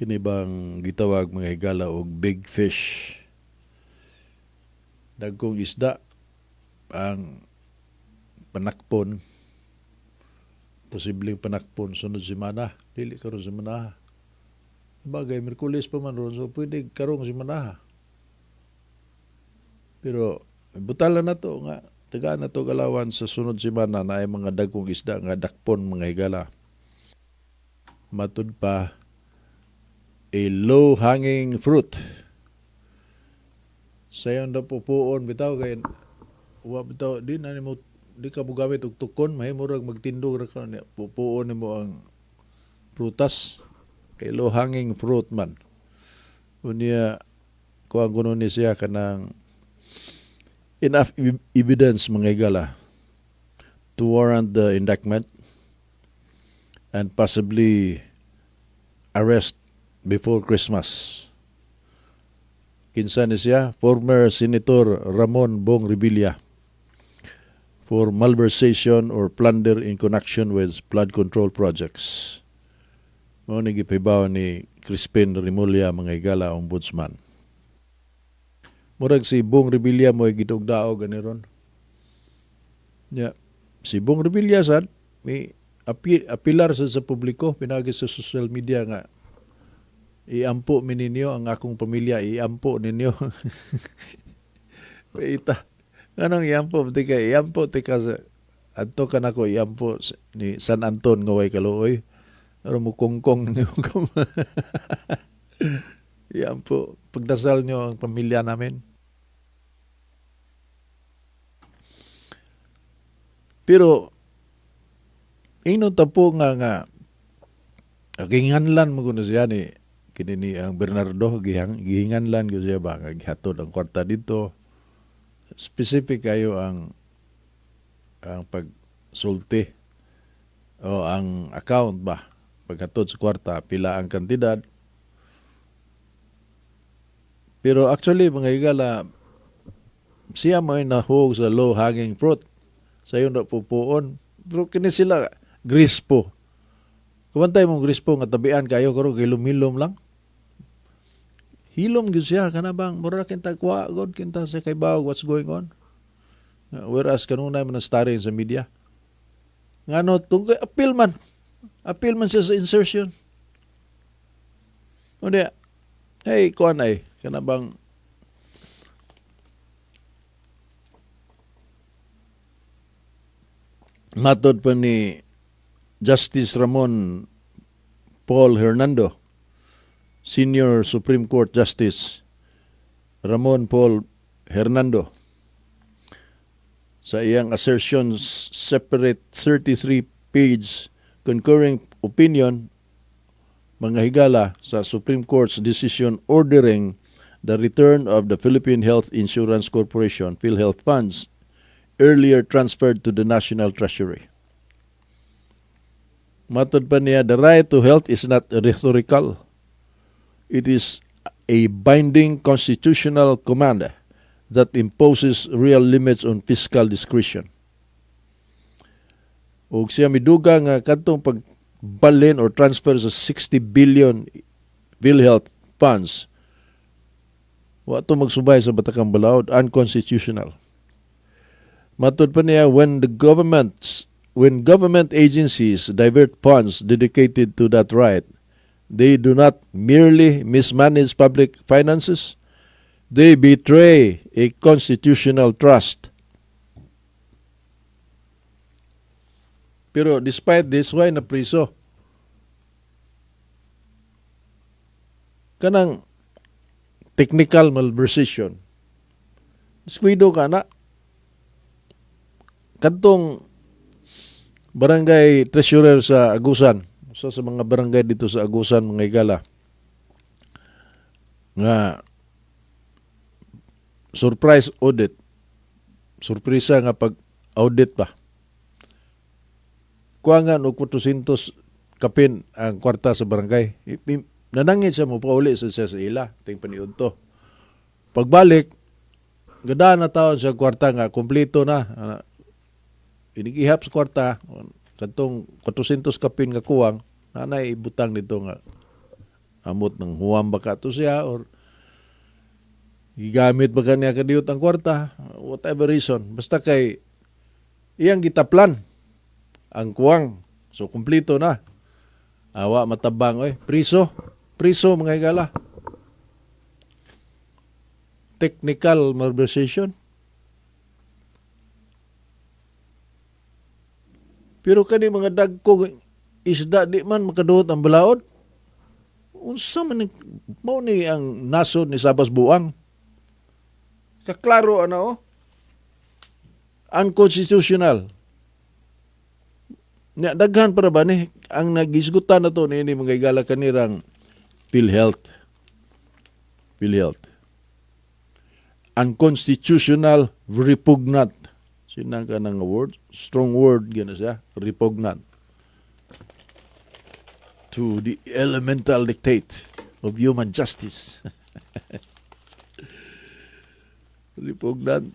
Kini bang gitawag mga higala og big fish. Dagkong isda ang panakpon, posibleng panakpon sunod semana, dili karon semana. Bagay Miyerkules pa man ron, so pwede karong semana. Pero butala na to nga tagaan na to galawan sa sunod semana na ay mga dagkong isda nga dakpon mga higala. Matud pa a low-hanging fruit. Sayon na pupuon bitaw kay wa bitaw di na nimo di ka mo gamit og tukon mahimurag magtindog ra ka pupuon nimo ang prutas kay low-hanging fruit man. Unya kuang kuno ni siya kanang enough evidence mga higala to warrant the indictment and possibly arrest before Christmas. Kinsa ni siya? Former Senator Ramon Bong Revilla for malversation or plunder in connection with flood control projects. Mao ni gipibaw ni Crispin Remulla mga higala ombudsman. Murag si Bong Revilla mo gidugdaog ani ron. Si Bong Revilla sad may apilar sa publiko pinagi sa social media nga iampo mi ninyo ang akong pamilya, iampo ninyo. Ita, anong iampo? Iampo, adto ka na ko, iampo ni San Anton nga way kaluoy. Pero mo kongkong niyo. Iampo, pagdasal nyo ang pamilya namin. Pero, ino tapo nga, ginganlan mo kuno siya ni kini ang Bernardo gihinganlan ko siya ba nga gihatod ang kwarta dito. Specific kayo ang pagsulti o ang account ba paghatod sa kwarta pila ang kantidad. Pero actually mga higala siya may nahog sa low hanging fruit sa iyo na pupuon. Pero kini sila grispo. Kumantay mong grispo nga tabian kayo karon hilom-hilom lang. Hilom gyud siya kana bang mura kinta kuha god kinta sa kay bawag what's going on. Whereas kanunay man starring sa media. Ngano tungkol appeal man. Appeal man siya sa insertion. Unya, hey kuan ay kana bang matod pa ni Justice Ramon Paul Hernando, Senior Supreme Court Justice Ramon Paul Hernando, sa iyang assertions separate 33-page concurring opinion mga higala sa Supreme Court's decision ordering the return of the Philippine Health Insurance Corporation PhilHealth funds earlier transferred to the National Treasury. Matod pa niya, the right to health is not rhetorical. It is a binding constitutional command that imposes real limits on fiscal discretion. Ug siya miduga nga kadtong pagbalin or transfer sa 60 billion PhilHealth funds wa to magsubay sa Batakang Balaod, unconstitutional. Matod pa niya, when government agencies divert funds dedicated to that right, they do not merely mismanage public finances, they betray a constitutional trust. Pero despite this, why na priso? Kanang technical malversation. Squido ka na. Kadtong barangay treasurer sa Agusan, sa mga barangay dito sa Agusan mga higala, nga surprise audit, surpresa nga pag-audit pa. Kuangan og 400 kapin ang kwarta sa barangay. Nanangit siya mo pauli sa ila, ting paniud to. Pagbalik, gada na taon sa kwarta nga kompleto na. Inigihap sa kwarta, kadtong 400 kapin nga kuwang, nanay ibutang nito nga amot ng huwam baka to siya or gigamit ba kaniya kadiyot ang kwarta, whatever reason. Basta kay iyang gitaplan ang kuwang. So, kumplito na. Awa, matabang, priso. Priso, mga higala. Technical malversation. Pero kani mga dagko isda di man makaduot ang balaod. Unsa man mao ni ang nasod ni Sabas Buang. Kaklaro unconstitutional. Nya daghan para ba ni ang nagisgutan na to ni mga higala kanirang PhilHealth. Unconstitutional, repugnant. Sinang ka ng word? Strong word, gana siya. Repugnant. To the elemental dictate of human justice. Repugnant.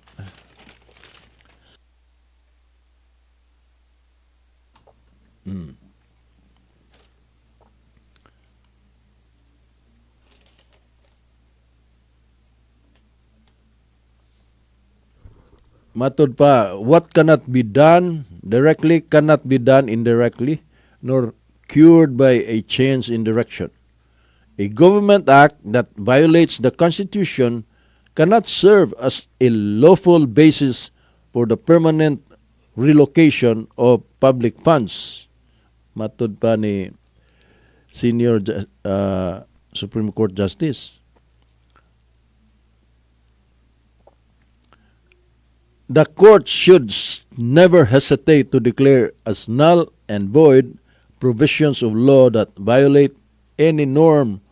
Matod pa, what cannot be done directly cannot be done indirectly, nor cured by a change in direction. A government act that violates the Constitution cannot serve as a lawful basis for the permanent relocation of public funds. Matod pa ni Senior Supreme Court Justice. The court should never hesitate to declare as null and void provisions of law that violate any norm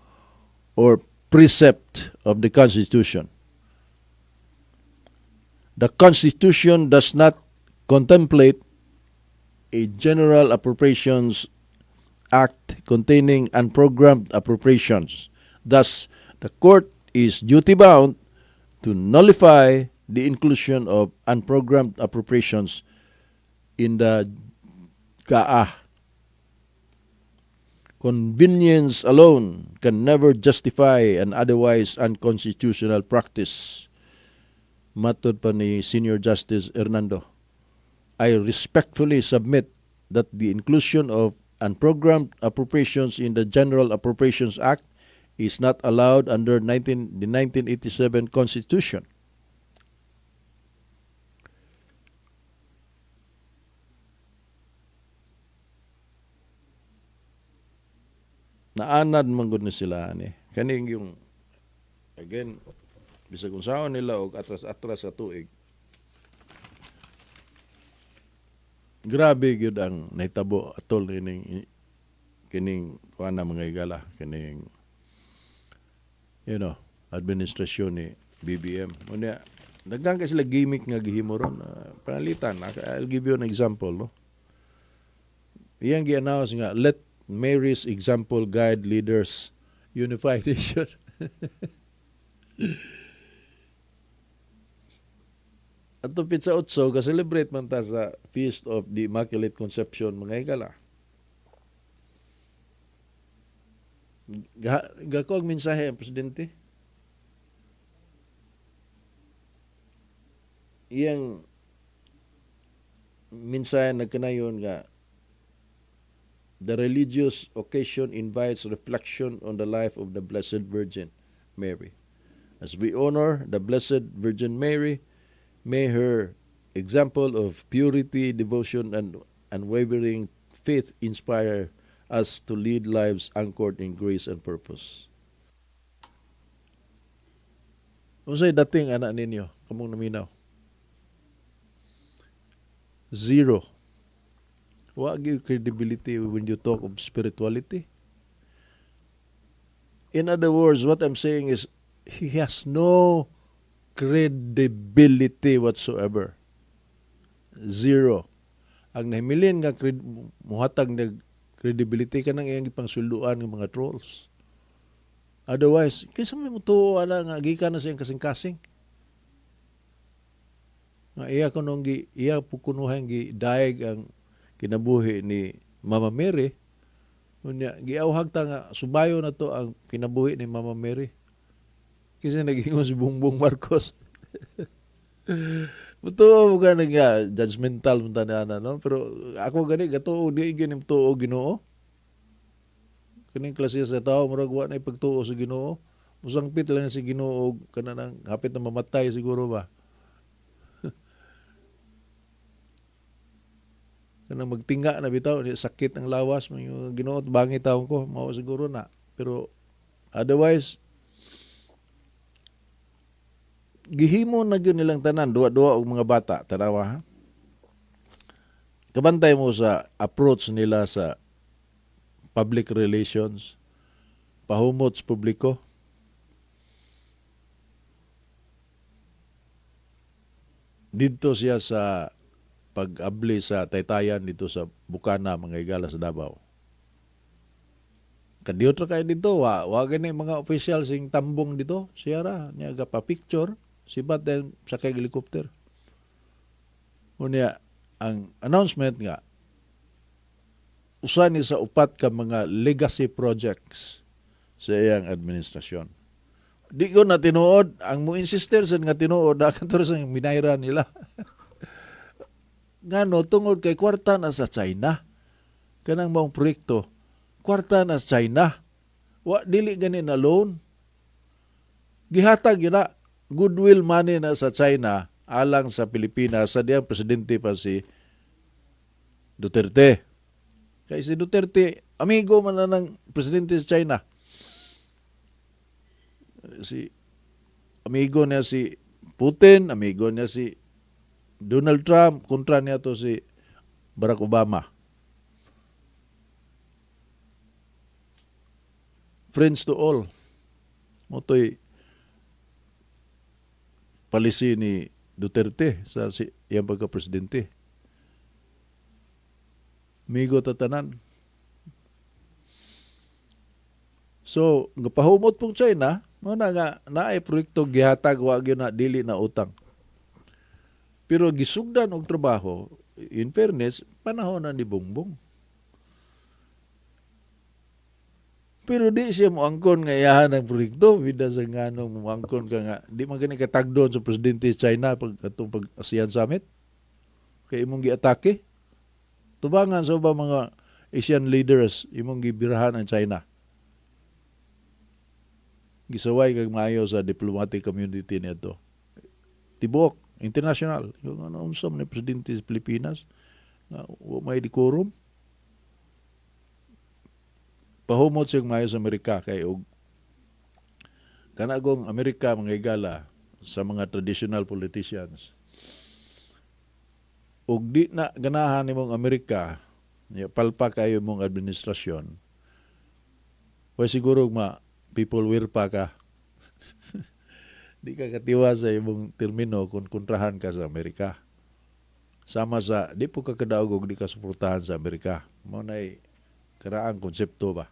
or precept of the Constitution. The Constitution does not contemplate a General Appropriations Act containing unprogrammed appropriations. Thus, the court is duty-bound to nullify the inclusion of unprogrammed appropriations in the GAA. Convenience alone can never justify an otherwise unconstitutional practice. Matod pa ni Senior Justice Hernando, I respectfully submit that the inclusion of unprogrammed appropriations in the General Appropriations Act is not allowed under the 1987 Constitution. Naanad man gud ni sila ani. Kaning yung again bisag unsaon nila og atras-atras sa tuig. Grabe gyud ang nahitabo atol kining kuana mga higala kining administrasyon ni BBM. Unya daghan ka sila gimmick nga gihimo ron. Panalitan, I'll give you an example, no. Iyang gi-announce nga let Mary's example guide leaders unified nation. At tupit sa utso, ka-celebrate man ta sa Feast of the Immaculate Conception, mga higala. Gako ang mensahe ang presidente. Iyang mensahe nagkanayon nga the religious occasion invites reflection on the life of the Blessed Virgin Mary. As we honor the Blessed Virgin Mary, may her example of purity, devotion, and unwavering faith inspire us to lead lives anchored in grace and purpose. Unsay dating anak ninyo? Kamong naminaw? Zero. Wa gyud credibility when you talk of spirituality. In other words, what I'm saying is he has no credibility whatsoever. Zero. Ang nahimilin nga muhatag na credibility ka nang iyang ipangsulduan ng mga trolls. Otherwise, kaysa may mutuo nga gikan na sa iyang kasing-kasing. Nga iya po kunuhan daig ang kinabuhi ni Mama Mary, Unya giawhag ta nga subayo na to ang kinabuhi ni Mama Mary. Kasi naging si Bongbong Marcos. Totoo mo ka nga judgmental mo na no? Pero ako gani gatuo di gini tuo Ginoo. Kaning klase sa tao murag wa na ipagtuo sa Ginoo. Musangpit lang si Ginoo kanang hapit na mamatay siguro ba. Kanang magtinga na bitaw sakit ang lawas mo yung Ginoo bangit taon ko mao siguro na. Pero otherwise gihimo na gyud nilang tanan duwa-duwa og mga bata tanawa ha. Kabantay mo sa approach nila sa public relations, pahumot sa publiko. Dito siya sa pag-abli sa taytayan dito sa Bukana, mga higala sa Davao. Kadiyot ra kayo dito, wa gani mga official sing tambong dito, siya ra, niya pa picture, sibat din sa kay helicopter. Unya, ang announcement nga, usa ni sa upat ka mga legacy projects sa iyang administrasyon. Di ko na tinuod, ang mo insister sa nga tinuod, akan to sa minayra nila. Ngano, tungod kay kwarta na sa China, kanang maong proyekto, kwarta na sa China, wa dili gani na loan. Gihatag yun na, goodwill money na sa China, alang sa Pilipinas, sa diyang presidente pa si Duterte. Kaya si Duterte, amigo man na ng presidente sa China. Amigo niya si Putin, amigo niya si Donald Trump, kontra niya to si Barack Obama. Friends to all. Motoy policy ni Duterte sa iyang pagka-presidente. Migo tatanan. So, gapahumot pong China, na nga naay proyekto gihatag wa gyud na dili na utang. Pero gisugdan og trabaho, in fairness, panahon na ni Bongbong. Pero di siya moangkon nga iyahan ang proyekto, bida sa nganong moangkon ka nga, di man gani katagdon sa presidente sa China atong pag-ASEAN Summit. Kay imong giatake. Tubangan sa ba mga Asian leaders imong gibirahan ang China. Gisaway kag maayo sa diplomatic community nito. Tibok international yung unsam ni presidente sa Pilipinas nga wa may decorum. Pahumot siyang maayo sa Amerika kay og kanagong Amerika mga higala sa mga traditional politicians. Og di na ganahan nimong Amerika, palpa kayo mong administrasyon. Wa siguro people wirpa ka. Di ka katiwa sa imong termino kung kontrahan ka sa Amerika. Sama sa, di po ka kadaog og di ka suportahan sa Amerika. Mo na'y karaang konsepto ba.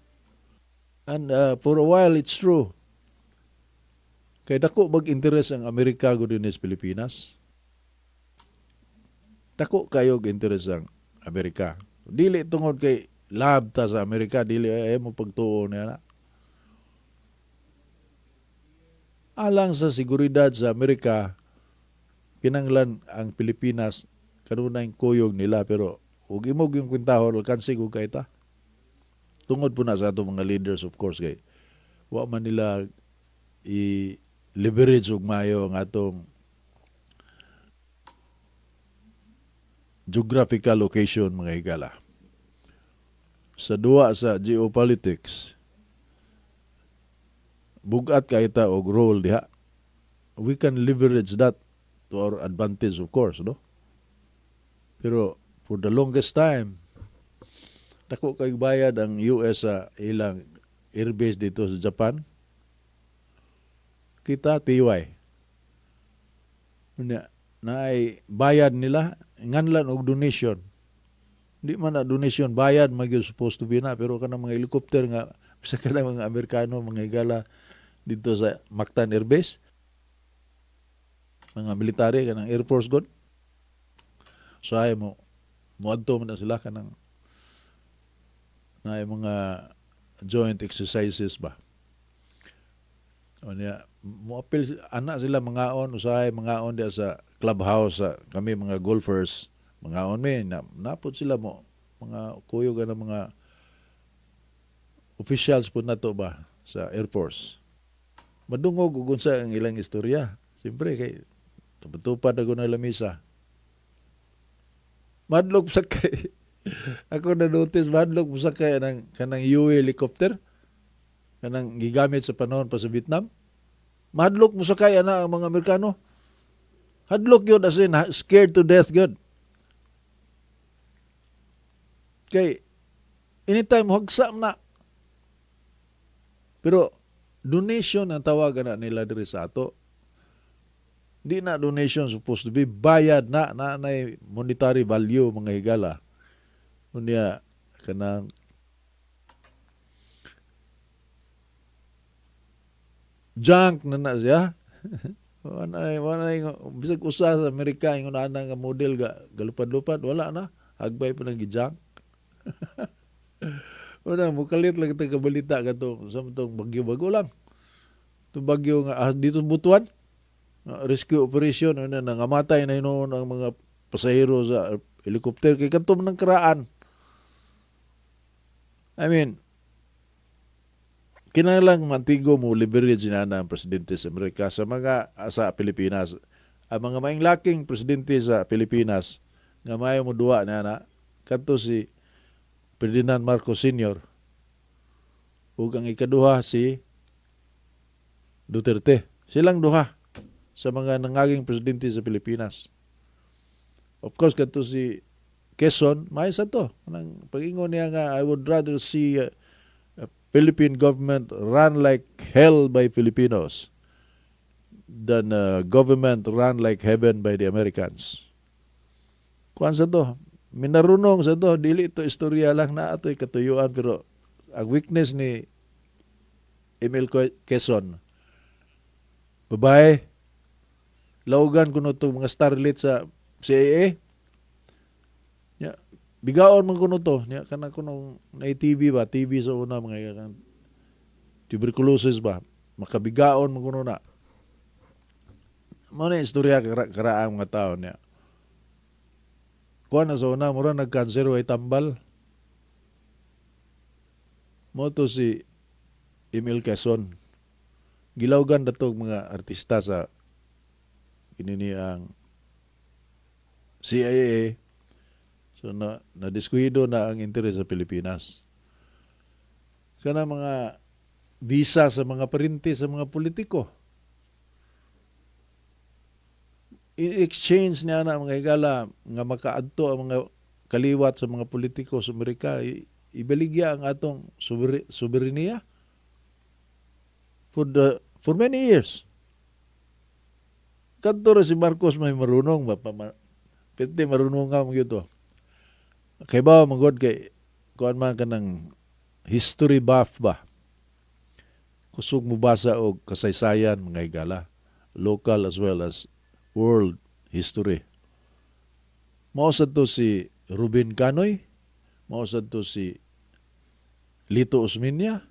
And for a while, it's true. Kay dako mag-interest ang Amerika gudin sa Pilipinas. Dako kayo interest ang Amerika. Dili tungod kay love ta sa Amerika, dili mo pagtuo niya na. Alang sa seguridad sa Amerika, kinanglan ang Pilipinas kanunay kuyog nila pero ug imog yung kwintahon alkansig og kaita. Tungod po na sa atong mga leaders of course kay wa man nila i-leverage og mayo ang atong geographical location mga higala. Sa duwa sa geopolitics, bugat kaita og role diha. We can leverage that to our advantage of course, no? Pero for the longest time, dako kay bayad ang US sa ilang airbase dito sa Japan. Kita TY. Naay bayad nila nganlan og donation. Di man na donation bayad magyud supposed to be na pero kanang mga helicopter nga sa kanang mga Amerikano mga higala dito sa Mactan Air Base, mga military kanang Air Force God. So ay moadto man na sila kanang na mga joint exercises ba. O niya, moapil anak sila mangaon usahay mangaon diya sa clubhouse sa kami mga golfers mangaon napod sila mo mga kuyog ng mga officials po nato ba sa Air Force. Madungog ug unsa ang ilang istorya. Siyempre kay tupad ako na lamisa. Madlog sa kay ako na notice madlog sa kay kanang UE helicopter kanang gigamit sa panahon pa sa Vietnam. Mahadlok mo sa kaya na ang mga Amerikano. Hadlok yun as in scared to death good. Kay anytime hagsa na. Pero donation ang tawagan na nila diri sa ato. Di na donation supposed to be bayad na monetary value mga higala. Unya kanang junk na siya. Wala bisag usa sa Amerika ingon ana nga model galupad-lupad wala na hagbay pa nang gi-junk. Wala mo kalit lang ta kabalita kadto sa tong bagyo bago lang. Tong bagyo nga dito Butuan rescue operation nangamatay na noon ang mga pasahero sa helicopter kay kadto man karaan. I mean, kinahanglan mantigo mo leverage na ang presidente sa Amerika sa Pilipinas. Ang mga maing laking presidente sa Pilipinas nga mayo mo duwa na kadto si Ferdinand Marcos Sr. ug ang ikaduha si Duterte. Silang duha sa mga nangaging presidente sa Pilipinas. Of course kadto si Quezon, may sa to. Nang pag-ingon niya nga I would rather see Philippine government run like hell by Filipinos than government run like heaven by the Americans. Kuan sa to, minarunong sa to, dili ito istorya lang na ato'y katuyuan pero ang weakness ni Emil Quezon, babae, laugan kuno itong mga starlet sa CIA, bigaon man kuno to nya kana kuno na TV ba TV sa una mga tuberculosis ba makabigaon man kuno na mo na istorya karaang mga tao niya kuan na sa una mura nagkanser way tambal mo to si Emil Quezon gilawgan datog mga artista sa kinini ang CIA. So na-deskuido na ang interes sa Pilipinas. Kana mga visa sa mga parinti sa mga politiko. In-exchange niya na mga higala nga makaadto ang mga kaliwat sa mga politiko sa Amerika, ibaligya ang atong soberenya for many years. Kadto si Marcos may marunong ba pwede marunong nga mo gito. Kay ba magod kay kuan man kanang history buff ba? Kusog mo basa og kasaysayan mga higala, local as well as world history. Mao sad to si Ruben Canoy, mao sad to si Lito Osmeña.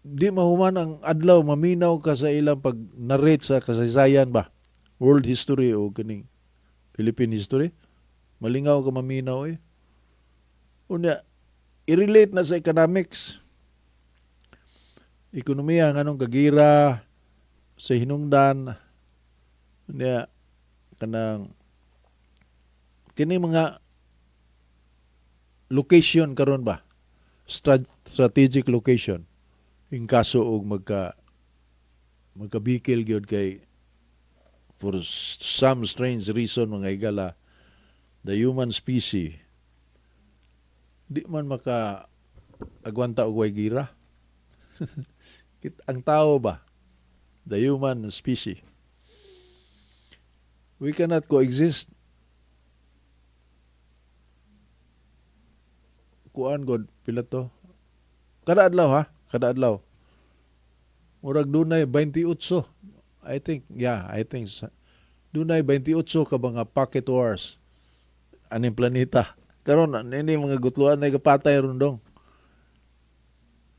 Di mahuman ang adlaw maminaw ka sa ilang pag-narrate sa kasaysayan ba? World history o kaning Philippine history. Malingaw ka maminaw eh. Unya, i-relate na sa economics. Ekonomiya nga nung kagira sa hinungdan. Unya, kanang kini mga location karon ba? Strategic location. In kaso og magkabikil gyud kay for some strange reason mga higala the human species di man maka agwanta og way gira. Ang tao ba, the human species, we cannot coexist. Kuan god pila to kada adlaw kada adlaw murag dunay 28 I think dunay 28 ka mga pocket wars aning planeta. karon nini mga gutluan na kapatay rundong.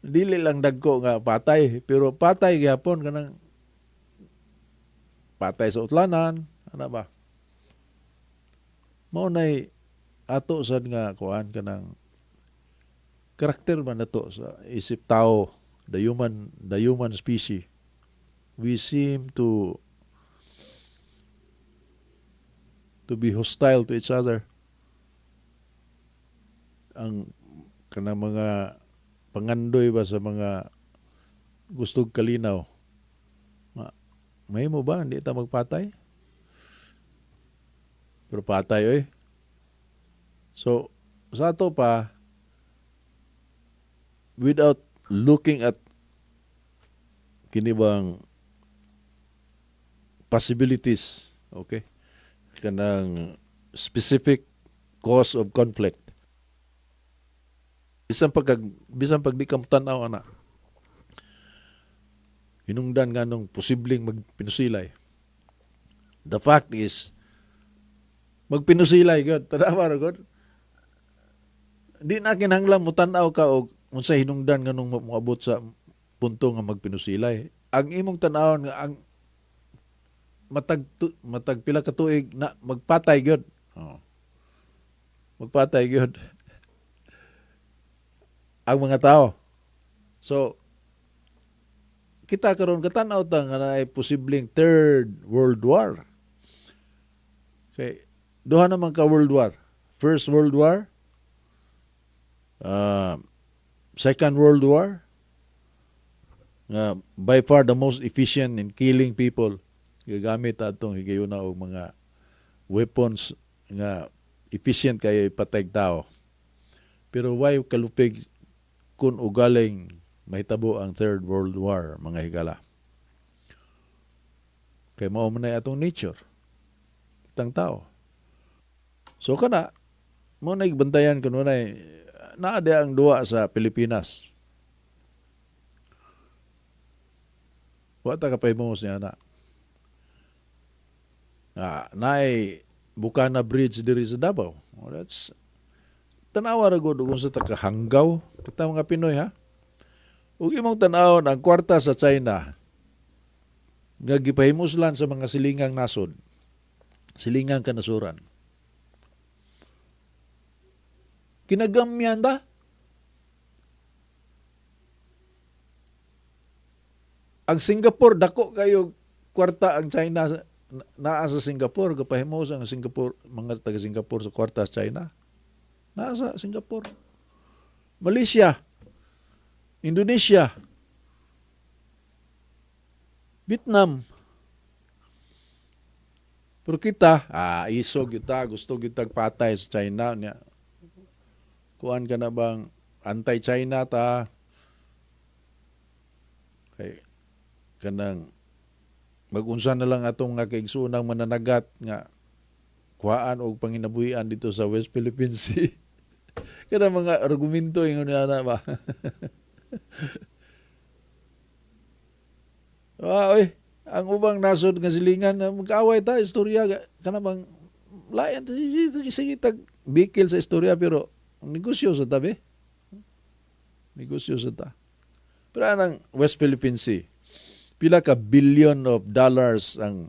Dili lang dagko nga patay, pero patay gyapon kanang patay sa utlanan, ana ba? Mao nay ato sad nga kuan kanang karakter man nato sa isip tao, the human species. We seem to be hostile to each other. Ang kanang mga pangandoy ba sa mga gustog kalinaw. May mo ba hindi ta magpatay? Pero patay oy. So sa ato pa without looking at kini bang possibilities, okay? Kanang specific cause of conflict. Bisan pag di ka tanaw ana. Hinungdan nga nung posibleng magpinusilay. The fact is magpinusilay gud, tanawa ra gud. Di na kinahanglan mo tan-aw ka og unsa hinungdan nga nung moabot sa punto nga magpinusilay. Ang imong tan-awon nga ang matag pila ka tuig na magpatay gyud. Oh. Magpatay gyud ang mga tao. So kita karon katanaw ta nga naay posibleng third world war. Okay, duha naman ka world war. First World War, Second World War, by far the most efficient in killing people. Gagamit atong higayuna og mga weapons nga efficient kay ipatay tao. Pero why kalupig kun ugaling mahitabo ang Third World War, mga higala? Kay mao man atong nature, itang tao. So kana mo na igbantayan kuno naa ang duwa sa Pilipinas. Wa ta kapahimos niya na. Naay Bukana Bridge diri sa Davao. That's tanawa ra gud kung sa takahanggaw kita mga Pinoy ha. Ug imong tan-awon ang kwarta sa China nga gipahimoslan sa mga silingang nasod. Silingang kanasuran. Kinagamyan ta? Ang Singapore dako kayo kwarta ang China naa sa Singapore gapahimos ang Singapore mga taga Singapore sa kwarta sa China. Naa sa Singapore. Malaysia, Indonesia, Vietnam. Pero kita, isog kita, gusto kita patay sa China niya. Kuan ka na bang anti-China ta? Kay kanang mag-unsa na lang atong nga kaigsunang mananagat nga kuhaan og panginabuhian dito sa West Philippine Sea. Kada mga argumento ingon na ba? Oy, ang ubang nasod nga silingan mag-away ta istorya kana bang layan sige tag bikil sa istorya pero negosyo sa tabi. Negosyo sa ta. Pero anang West Philippine Sea, pila ka billion of dollars ang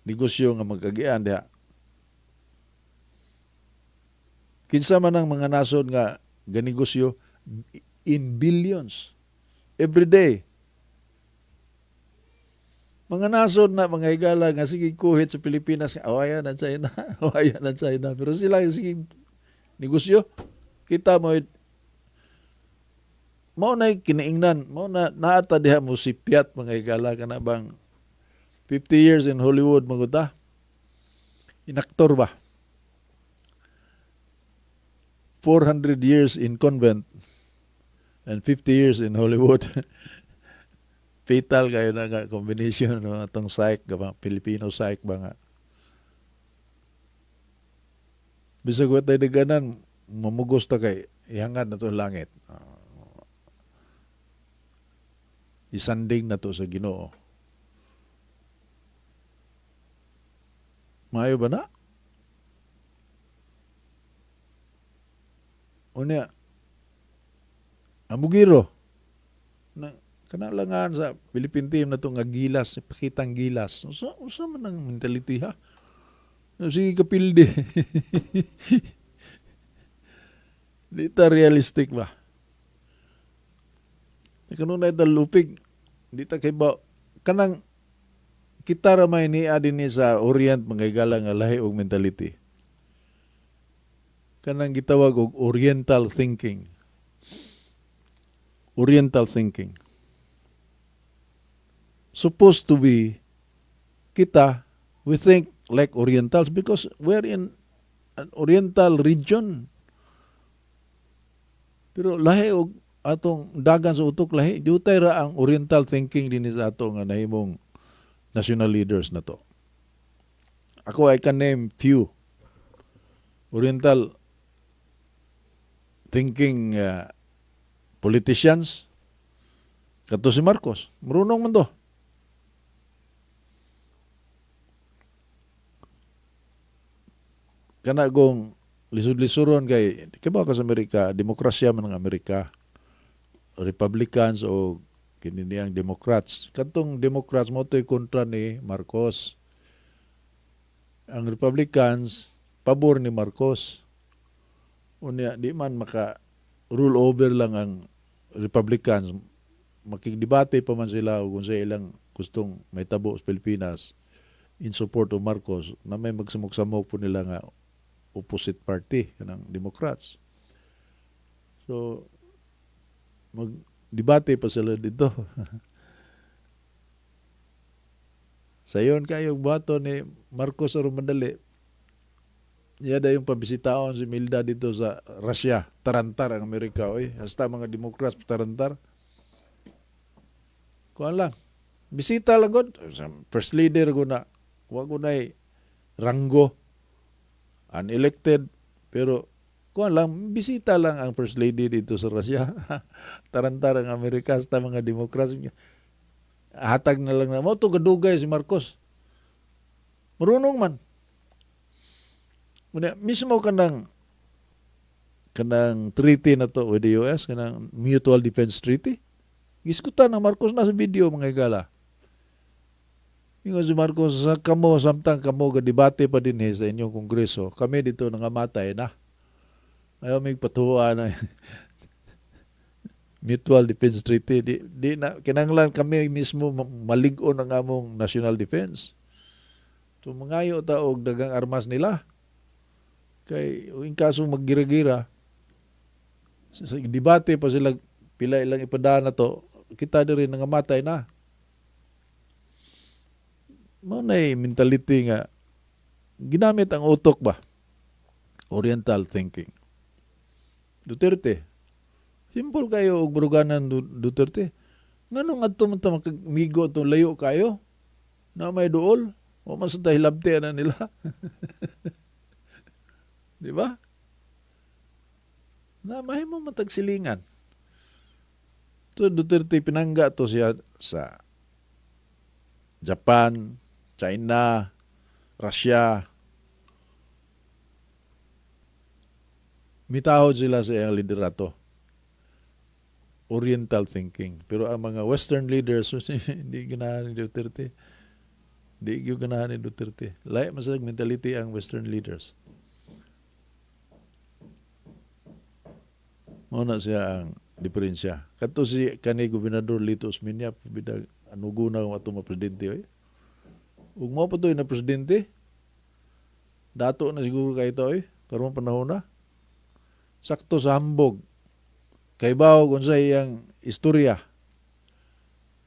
negosyo nga magkagian diha. Kinsa man ang mga nasod nga ganegosyo in billions every day. Mga nasod na mga higala nga sige kuhit sa Pilipinas, awayan ng China, awayan ng China. Pero sila sige negosyo. Kita mo mao na kinaingnan, mao na naata diha mo si Piat mga higala kana bang 50 years in Hollywood maguta. Inaktor ba? 400 years in convent and 50 years in Hollywood. Fatal kayo na nga combination no atong psych ba Filipino psych ba nga. Bisag wa tay daganan mamugos ta kay ihangad na to langit. Isanding na to sa Ginoo. Maayo ba na? Unya, amugiro na kanalangan sa Philippine team na to nga gilas, pakitang gilas. Usa man ang mentality ha? Sige kapildi. Di ta realistic ba? Kanun na ita lupig, di ta kay ba, kanang kita ramay ni adin ni sa Orient mga igala nga lahi og mentality. Kanang gitawag og Oriental thinking. Oriental thinking. Supposed to be, kita, we think like Orientals because we're in an Oriental region. Pero lahi og atong dagan sa utok lahi, diutay ra ang Oriental thinking din sa ato nga nahimong national leaders na to. Ako, I can name few Oriental thinking politicians. Kato si Marcos. Marunong man to. Kana gong lisod-lisuron kay ba ka sa Amerika, demokrasya man ng Amerika. Republicans o kininiyang Democrats. Katong Democrats mo to'y kontra ni Marcos. Ang Republicans, pabor ni Marcos. Unya, di man maka rule over lang ang Republicans. Makikdebate pa man sila kung sa ilang gustong may tabo sa Pilipinas in support of Marcos na may magsamok-samok po nila nga opposite party ng Democrats. So, mag-debate pa sila dito. Sayon kayo buhato ni Marcos o madali. Yada yung pabisitaon si Milda dito sa Russia. Tarantar ang Amerika. Hasta mga Democrats tarantar. Kuan lang. Bisita lang god. First leader ko na. Huwag ko na ranggo. Unelected. Pero kuan lang. Bisita lang ang first lady dito sa Russia. Tarantar ang Amerika. Hasta mga Democrats. Hatag na lang na. Mo to gadugay si Marcos. Marunong man. Mismo kanang treaty na to with the US, kanang Mutual Defense Treaty, giskutan ng Marcos na sa video mga igala. Yung si Marcos, sa kamo, samtang kamo, debate pa din sa inyong kongreso, kami dito nangamatay na. Ayaw may patuwa na Mutual Defense Treaty. Di na, kinanglan kami mismo malig-on ang among national defense. So mangayo ta og dagang armas nila. Kay in kaso maggira-gira, sa debate pa sila pila ilang ipadaan na to, kita din rin nangamatay na. Manay mentality nga, ginamit ang utok ba? Oriental thinking. Duterte. Simple kayo og buruganan Duterte. Nganong adto man ta makamigo to layo kayo? Na may duol? O man sa hilabte na nila? Di ba? Na mahimo matagsilingan. To Duterte pinangga to siya sa Japan, China, Russia. Mitahod sila sa iyang liderato. Oriental thinking. Pero ang mga Western leaders, hindi ganahan ni Duterte. Hindi ganahan ni Duterte. Lahat masalag mentality ang Western leaders. Muna siya ang diferensya. Kato si kanay Gobernador Lito Osmeña, bidag anuguna ang atong presidente. Ug mo pa to na presidente, dato na siguro kayo ito. Karong panahon na. Sakto sa hambog. Kay bao kung sa iyang istorya.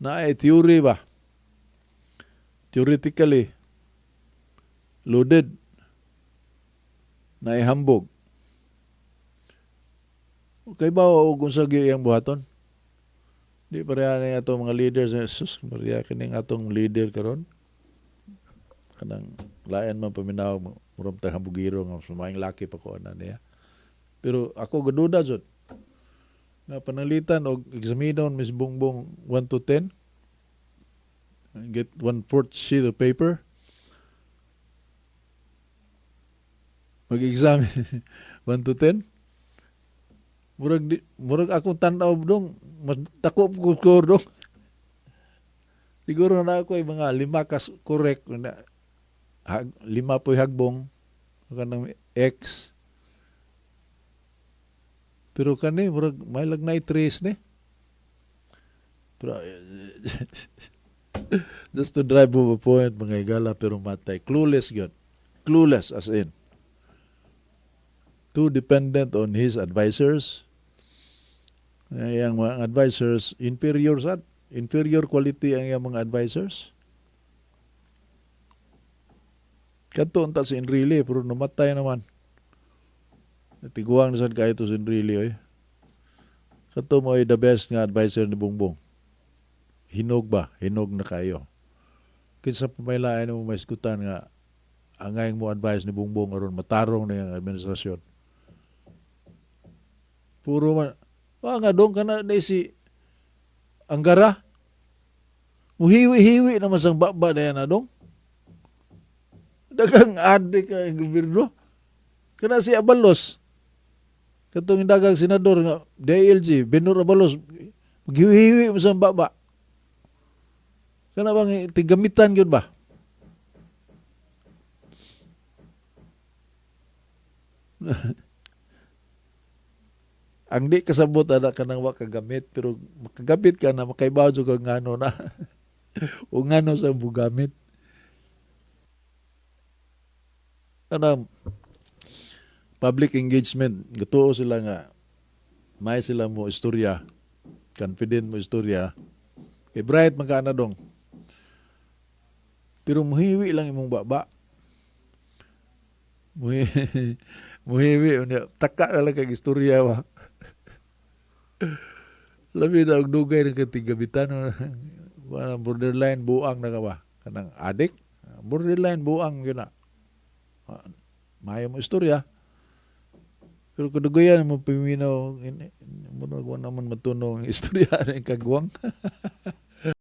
Na ay theory ba? Theoretically loaded na ay hambog. Kay ba o kung sa iyang buhaton? Di pareha na itong mga leaders. Jesus, pareha kining atong leader karon. Kanang layan man paminaw, muram ta hambugiro nga sumayang laki pa ko na niya. Pero ako gaduda jud. Nga panalitan og examinon Miss Bongbong 1 to 10. Get 1/4 sheet of paper. Mag-examine 1 to 10. Murag akong tanaw dong, mas dako ko dong. Siguro na ako ay mga 5 kas correct na 5 po'y hagbong kanang X. Pero kani murag may lagnay trace ni. Pero just to drive home a point, mga igala, pero matay. Clueless yun. Clueless as in. Too dependent on his advisors. Ang mga advisors, inferior quality ang iyang mga advisors. Kanto unta si Enrile, pero namatay naman. Tiguang na sad kayo to si Enrile. Oy. Kanto mo ay the best nga advisor ni Bongbong. Hinog ba? Hinog na kayo. Kinsa pamailaan mo maiskutan nga angay mo advice ni Bongbong aron matarong na yung administrasyon. Puro man, nga doon ka na si Anggara. Muhiwi-hiwi naman sang baba na yan na dong. Dagang adik ka yung gobyerno. Kana si Abalos. Katong dagang senador nga, DILG, Benur Abalos, maghiwi-hiwi mo sang baba. Kana bang tigamitan yun ba? Ang di kasabot ana ka nang wakagamit pero makagamit ka na makaibaw jud kang ngano na o ngano sa bugamit. Ana public engagement gatuo sila nga may sila mo istorya, confident mo istorya. Bright man ka na dong. Pero muhiwi lang imong baba. Muhiwi taka lang kag istorya ba. Labi na og dugay ng katigabitan borderline buang na ka ba kanang adik borderline buang yun na mayo mo istorya pero kadugayan mo piminaw mo naman matuno ang istorya ng kagwang